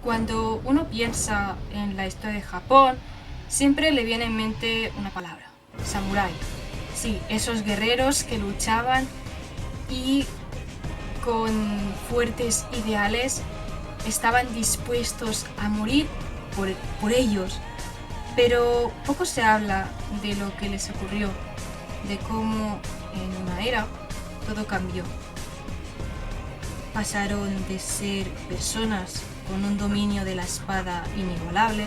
Cuando uno piensa en la historia de Japón, siempre le viene en mente una palabra: samurái. Sí, esos guerreros que luchaban y con fuertes ideales estaban dispuestos a morir por ellos. Pero poco se habla de lo que les ocurrió, de cómo en una era todo cambió. Pasaron de ser personas con un dominio de la espada inigualable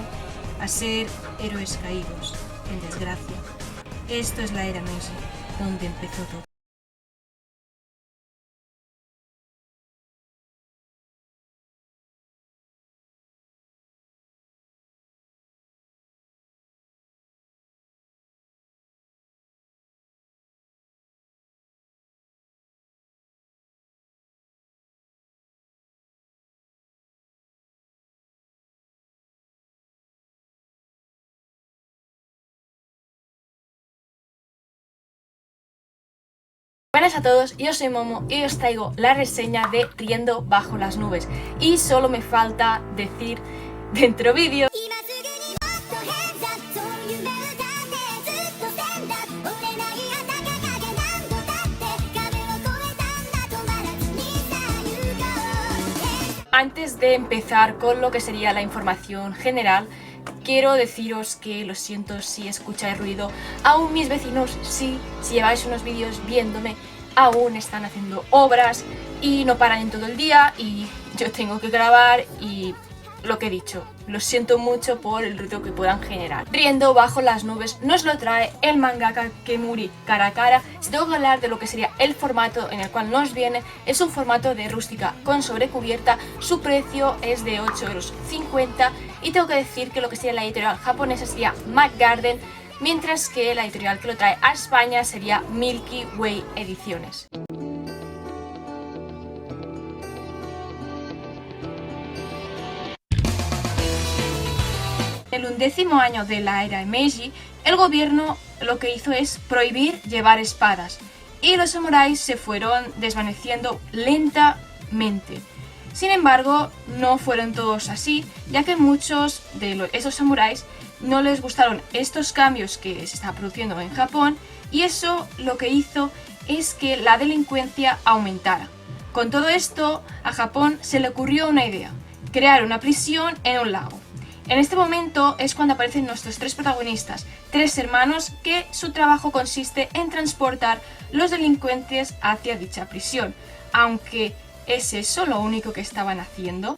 a ser héroes caídos en desgracia. Esto es la era Meiji, donde empezó todo. Buenas a todos, yo soy Momo y os traigo la reseña de Riendo bajo las nubes. Y solo me falta decir dentro vídeo antes de empezar con lo que sería la información general. Quiero deciros que lo siento si escucháis ruido. Aún mis vecinos, sí, si lleváis unos vídeos viéndome, aún están haciendo obras y no paran en todo el día y yo tengo que grabar y lo que he dicho, lo siento mucho por el ruido que puedan generar. Riendo bajo las nubes nos lo trae el mangaka Kemuri Karakara. Si tengo que hablar de lo que sería el formato en el cual nos viene, es un formato de rústica con sobrecubierta. Su precio es de 8,50 € y tengo que decir que lo que sería la editorial japonesa sería Mac Garden, mientras que la editorial que lo trae a España sería Milky Way Ediciones. En el 11º año de la era Meiji, el gobierno lo que hizo es prohibir llevar espadas y los samuráis se fueron desvaneciendo lentamente. Sin embargo, no fueron todos así, ya que muchos de esos samuráis no les gustaron estos cambios que se estaban produciendo en Japón y eso lo que hizo es que la delincuencia aumentara. Con todo esto, a Japón se le ocurrió una idea: crear una prisión en un lago. En este momento es cuando aparecen nuestros tres protagonistas, tres hermanos que su trabajo consiste en transportar los delincuentes hacia dicha prisión, aunque ¿es eso lo único que estaban haciendo?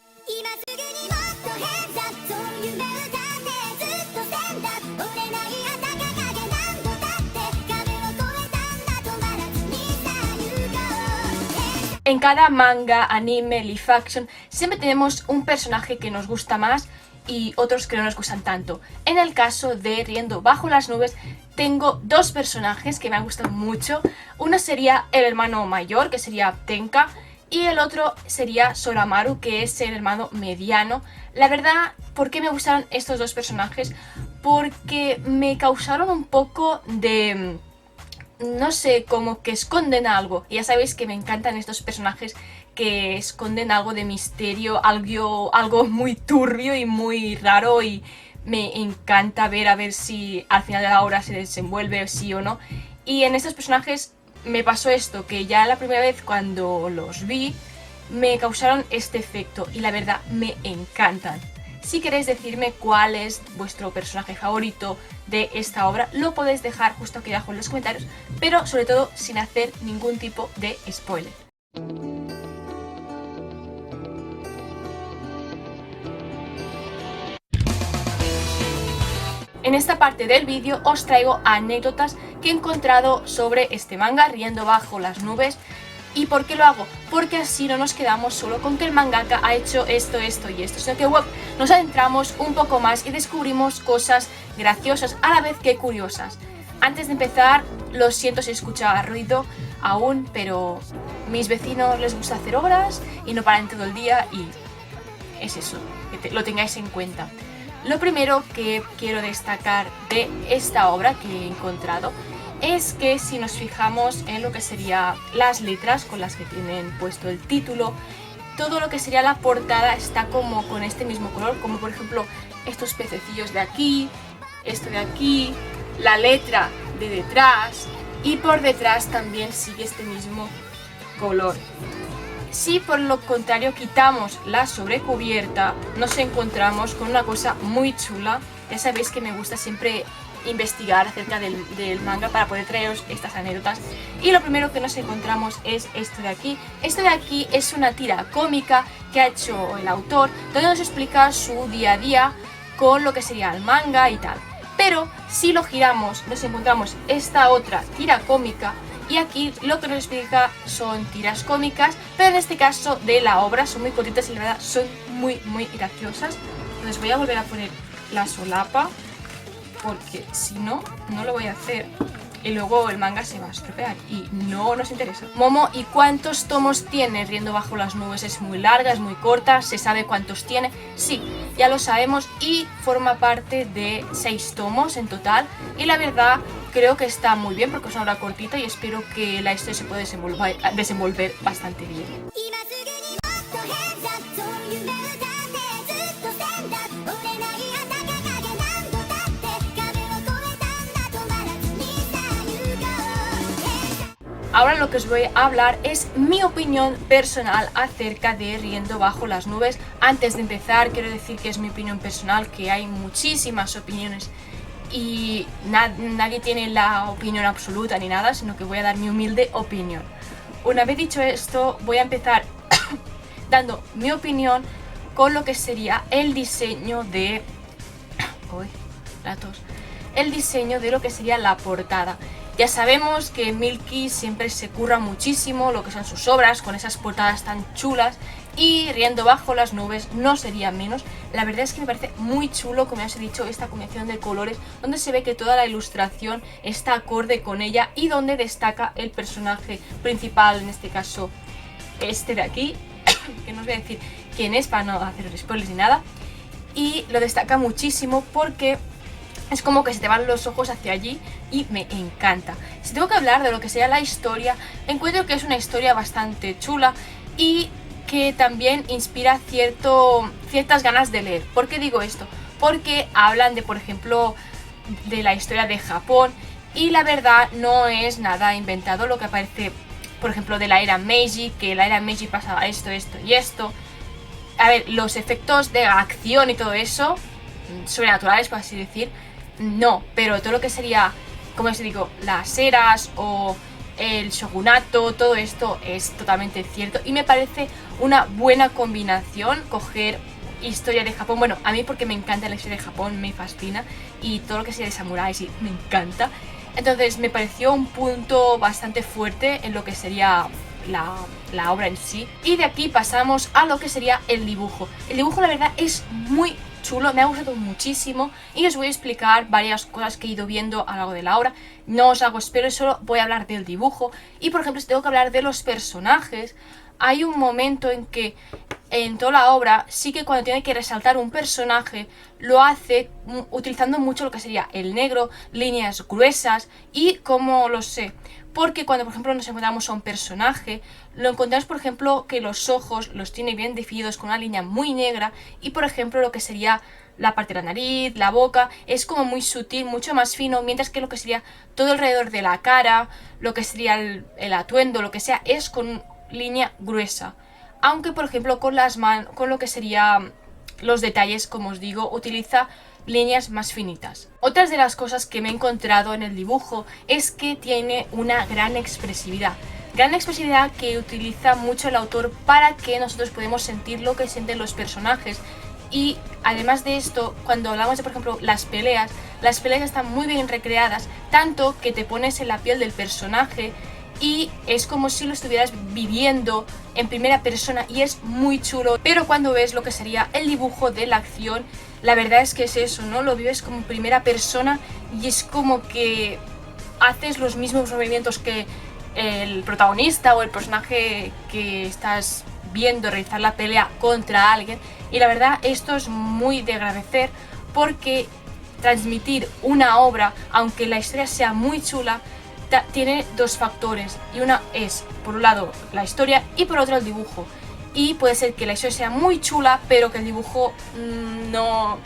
En cada manga, anime, live action, siempre tenemos un personaje que nos gusta más y otros que no nos gustan tanto. En el caso de Riendo bajo las nubes, tengo dos personajes que me han gustado mucho. Uno sería el hermano mayor, que sería Tenka, y el otro sería Soramaru, que es el hermano mediano. La verdad, ¿por qué me gustaron estos dos personajes? Porque me causaron un poco de... no sé, como que esconden algo. Ya sabéis que me encantan estos personajes que esconden algo de misterio, algo muy turbio y muy raro, y me encanta ver a ver si al final de la obra se desenvuelve sí o no. Y en estos personajes me pasó esto, que ya la primera vez cuando los vi me causaron este efecto y la verdad me encantan. Si queréis decirme cuál es vuestro personaje favorito de esta obra, lo podéis dejar justo aquí abajo en los comentarios, pero sobre todo sin hacer ningún tipo de spoiler. En esta parte del vídeo os traigo anécdotas que he encontrado sobre este manga, Riendo bajo las nubes. ¿Y por qué lo hago? Porque así no nos quedamos solo con que el mangaka ha hecho esto, esto y esto, sino que nos adentramos un poco más y descubrimos cosas graciosas a la vez que curiosas. Antes de empezar, lo siento si escucha ruido aún, pero mis vecinos les gusta hacer obras y no paran todo el día y es eso, que lo tengáis en cuenta. Lo primero que quiero destacar de esta obra que he encontrado es que si nos fijamos en lo que serían las letras con las que tienen puesto el título, todo lo que sería la portada está como con este mismo color, como por ejemplo estos pececillos de aquí, esto de aquí, la letra de detrás, y por detrás también sigue este mismo color. Si por lo contrario quitamos la sobrecubierta, nos encontramos con una cosa muy chula. Ya sabéis que me gusta siempre investigar acerca del manga para poder traeros estas anécdotas, y lo primero que nos encontramos es esto de aquí. Esto de aquí es una tira cómica que ha hecho el autor, donde nos explica su día a día con lo que sería el manga y tal. Pero si lo giramos nos encontramos esta otra tira cómica, y aquí lo que nos explica son tiras cómicas, pero en este caso de la obra. Son muy cortitas y la verdad son muy graciosas. Entonces voy a volver a poner la solapa, porque si no, no lo voy a hacer y luego el manga se va a estropear y no nos interesa. Momo, ¿y cuántos tomos tiene Riendo bajo las nubes? ¿Es muy larga, es muy corta? ¿Se sabe cuántos tiene? Sí, ya lo sabemos, y forma parte de 6 tomos en total, y la verdad creo que está muy bien porque es una obra cortita y espero que la historia se pueda desenvolver bastante bien. Ahora lo que os voy a hablar es mi opinión personal acerca de Riendo bajo las nubes. Antes de empezar quiero decir que es mi opinión personal, que hay muchísimas opiniones y nadie tiene la opinión absoluta ni nada, sino que voy a dar mi humilde opinión. Una vez dicho esto, voy a empezar dando mi opinión con lo que sería el diseño de... el diseño de lo que sería la portada. Ya sabemos que Milky siempre se curra muchísimo lo que son sus obras, con esas portadas tan chulas, y Riendo bajo las nubes no sería menos. La verdad es que me parece muy chulo, como ya os he dicho, esta combinación de colores, donde se ve que toda la ilustración está acorde con ella y donde destaca el personaje principal, en este caso este de aquí, que no os voy a decir quién es para no hacer spoilers ni nada, y lo destaca muchísimo porque es como que se te van los ojos hacia allí y me encanta. Si tengo que hablar de lo que sea la historia, encuentro que es una historia bastante chula y que también inspira ciertas ganas de leer. ¿Por qué digo esto? Porque hablan de, por ejemplo, de la historia de Japón, y la verdad no es nada inventado lo que aparece, por ejemplo, de la era Meiji, que en la era Meiji pasaba esto, esto y esto. A ver, los efectos de acción y todo eso, sobrenaturales por así decir, no, pero todo lo que sería, como os digo, las eras o el shogunato, todo esto es totalmente cierto y me parece una buena combinación coger historia de Japón. Bueno, a mí porque me encanta la historia de Japón, me fascina, y todo lo que sea de samuráis y me encanta. Entonces me pareció un punto bastante fuerte en lo que sería la obra en sí. Y de aquí pasamos a lo que sería el dibujo. El dibujo la verdad es muy chulo, me ha gustado muchísimo y os voy a explicar varias cosas que he ido viendo a lo largo de la obra. No os hago spoilers, solo voy a hablar del dibujo. Y por ejemplo, si tengo que hablar de los personajes, hay un momento en que en toda la obra sí que cuando tiene que resaltar un personaje lo hace utilizando mucho lo que sería el negro, líneas gruesas. Y como lo sé, porque cuando por ejemplo nos encontramos a un personaje, lo encontramos por ejemplo que los ojos los tiene bien definidos con una línea muy negra, y por ejemplo lo que sería la parte de la nariz, la boca, es como muy sutil, mucho más fino, mientras que lo que sería todo alrededor de la cara, lo que sería el atuendo, lo que sea, es con línea gruesa. Aunque por ejemplo con las manos, con lo que sería los detalles, como os digo, utiliza líneas más finitas. Otras de las cosas que me he encontrado en el dibujo es que tiene una gran expresividad que utiliza mucho el autor para que nosotros podamos sentir lo que sienten los personajes. Y además de esto, cuando hablamos de por ejemplo las peleas están muy bien recreadas, tanto que te pones en la piel del personaje y es como si lo estuvieras viviendo en primera persona, y es muy chulo. Pero cuando ves lo que sería el dibujo de la acción, la verdad es que es eso, ¿no? Lo vives como primera persona y es como que haces los mismos movimientos que el protagonista o el personaje que estás viendo realizar la pelea contra alguien. Y la verdad esto es muy de agradecer, porque transmitir una obra, aunque la historia sea muy chula, tiene dos factores, y una es por un lado la historia y por otro el dibujo. y puede ser que la historia sea muy chula, pero que el dibujo no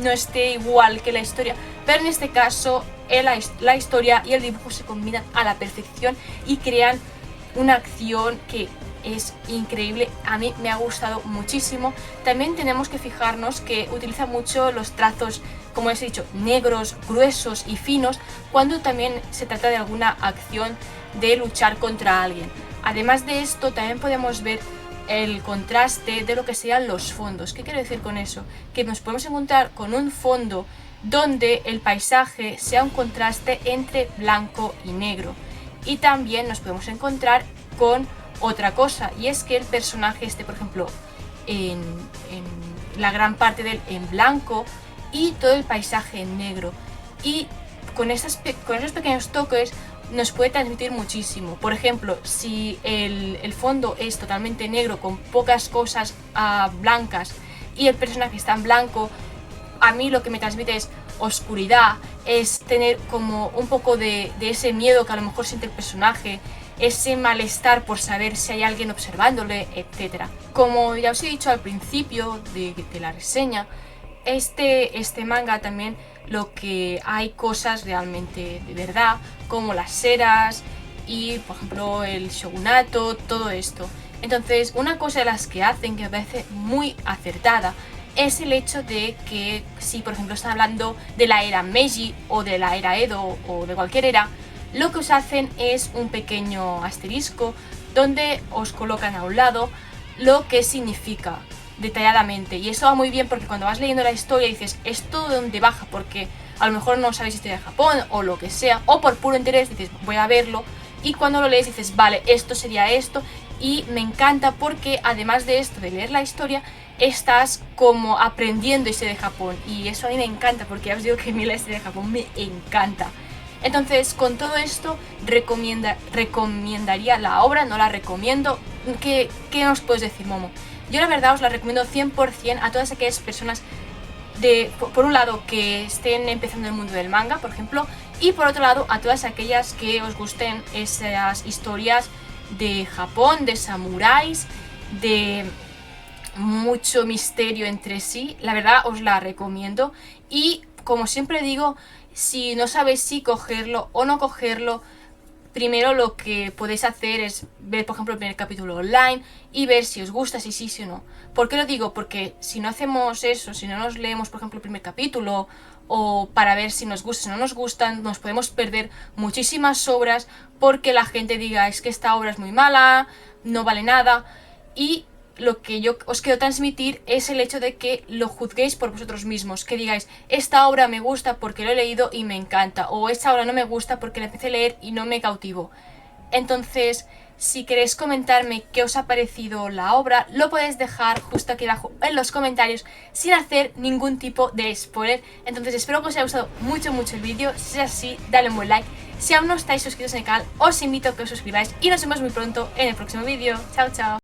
esté igual que la historia. Pero en este caso la historia y el dibujo se combinan a la perfección y crean una acción que es increíble. A mí me ha gustado muchísimo. También tenemos que fijarnos que utiliza mucho los trazos, como os he dicho, negros, gruesos y finos, cuando también se trata de alguna acción de luchar contra alguien. Además de esto, también podemos ver el contraste de lo que sean los fondos. ¿Qué quiero decir con eso? Que nos podemos encontrar con un fondo donde el paisaje sea un contraste entre blanco y negro. Y también nos podemos encontrar con otra cosa, y es que el personaje esté, por ejemplo, en la gran parte de él en blanco y todo el paisaje en negro. Y con esos pequeños toques nos puede transmitir muchísimo. Por ejemplo, si el fondo es totalmente negro con pocas cosas blancas y el personaje está en blanco, a mí lo que me transmite es oscuridad, es tener como un poco de ese miedo que a lo mejor siente el personaje, ese malestar por saber si hay alguien observándole, etc. Como ya os he dicho al principio de la reseña, este manga también lo que hay cosas realmente de verdad, como las eras y por ejemplo el shogunato, todo esto. Entonces, una cosa de las que hacen que me parece muy acertada es el hecho de que si por ejemplo están hablando de la era Meiji o de la era Edo o de cualquier era, lo que os hacen es un pequeño asterisco donde os colocan a un lado lo que significa detalladamente, y eso va muy bien porque cuando vas leyendo la historia dices esto de dónde baja, porque a lo mejor no sabéis historia de Japón o lo que sea, o por puro interés dices voy a verlo, y cuando lo lees dices vale, esto sería esto. Y me encanta porque además de esto de leer la historia estás como aprendiendo historia de Japón, y eso a mí me encanta porque ya os digo que a mí la historia de Japón me encanta. Entonces, con todo esto, recomendaría la obra, no la recomiendo. ¿Qué nos puedes decir, Momo? Yo la verdad os la recomiendo 100% a todas aquellas personas, por un lado, que estén empezando en el mundo del manga, por ejemplo, y por otro lado, a todas aquellas que os gusten esas historias de Japón, de samuráis, de mucho misterio entre sí. La verdad os la recomiendo, y como siempre digo, si no sabéis si cogerlo o no cogerlo, primero lo que podéis hacer es ver, por ejemplo, el primer capítulo online y ver si os gusta, si sí, si no. ¿Por qué lo digo? Porque si no hacemos eso, si no nos leemos, por ejemplo, el primer capítulo, o para ver si nos gusta, si no nos gustan, nos podemos perder muchísimas obras porque la gente diga es que esta obra es muy mala, no vale nada. Y lo que yo os quiero transmitir es el hecho de que lo juzguéis por vosotros mismos, que digáis esta obra me gusta porque lo he leído y me encanta, o esta obra no me gusta porque la empecé a leer y no me cautivó. Entonces, si queréis comentarme qué os ha parecido la obra, lo podéis dejar justo aquí abajo en los comentarios sin hacer ningún tipo de spoiler. Entonces espero que os haya gustado mucho el vídeo. Si es así, dale un buen like. Si aún no estáis suscritos al canal, os invito a que os suscribáis y nos vemos muy pronto en el próximo vídeo. Chao, chao.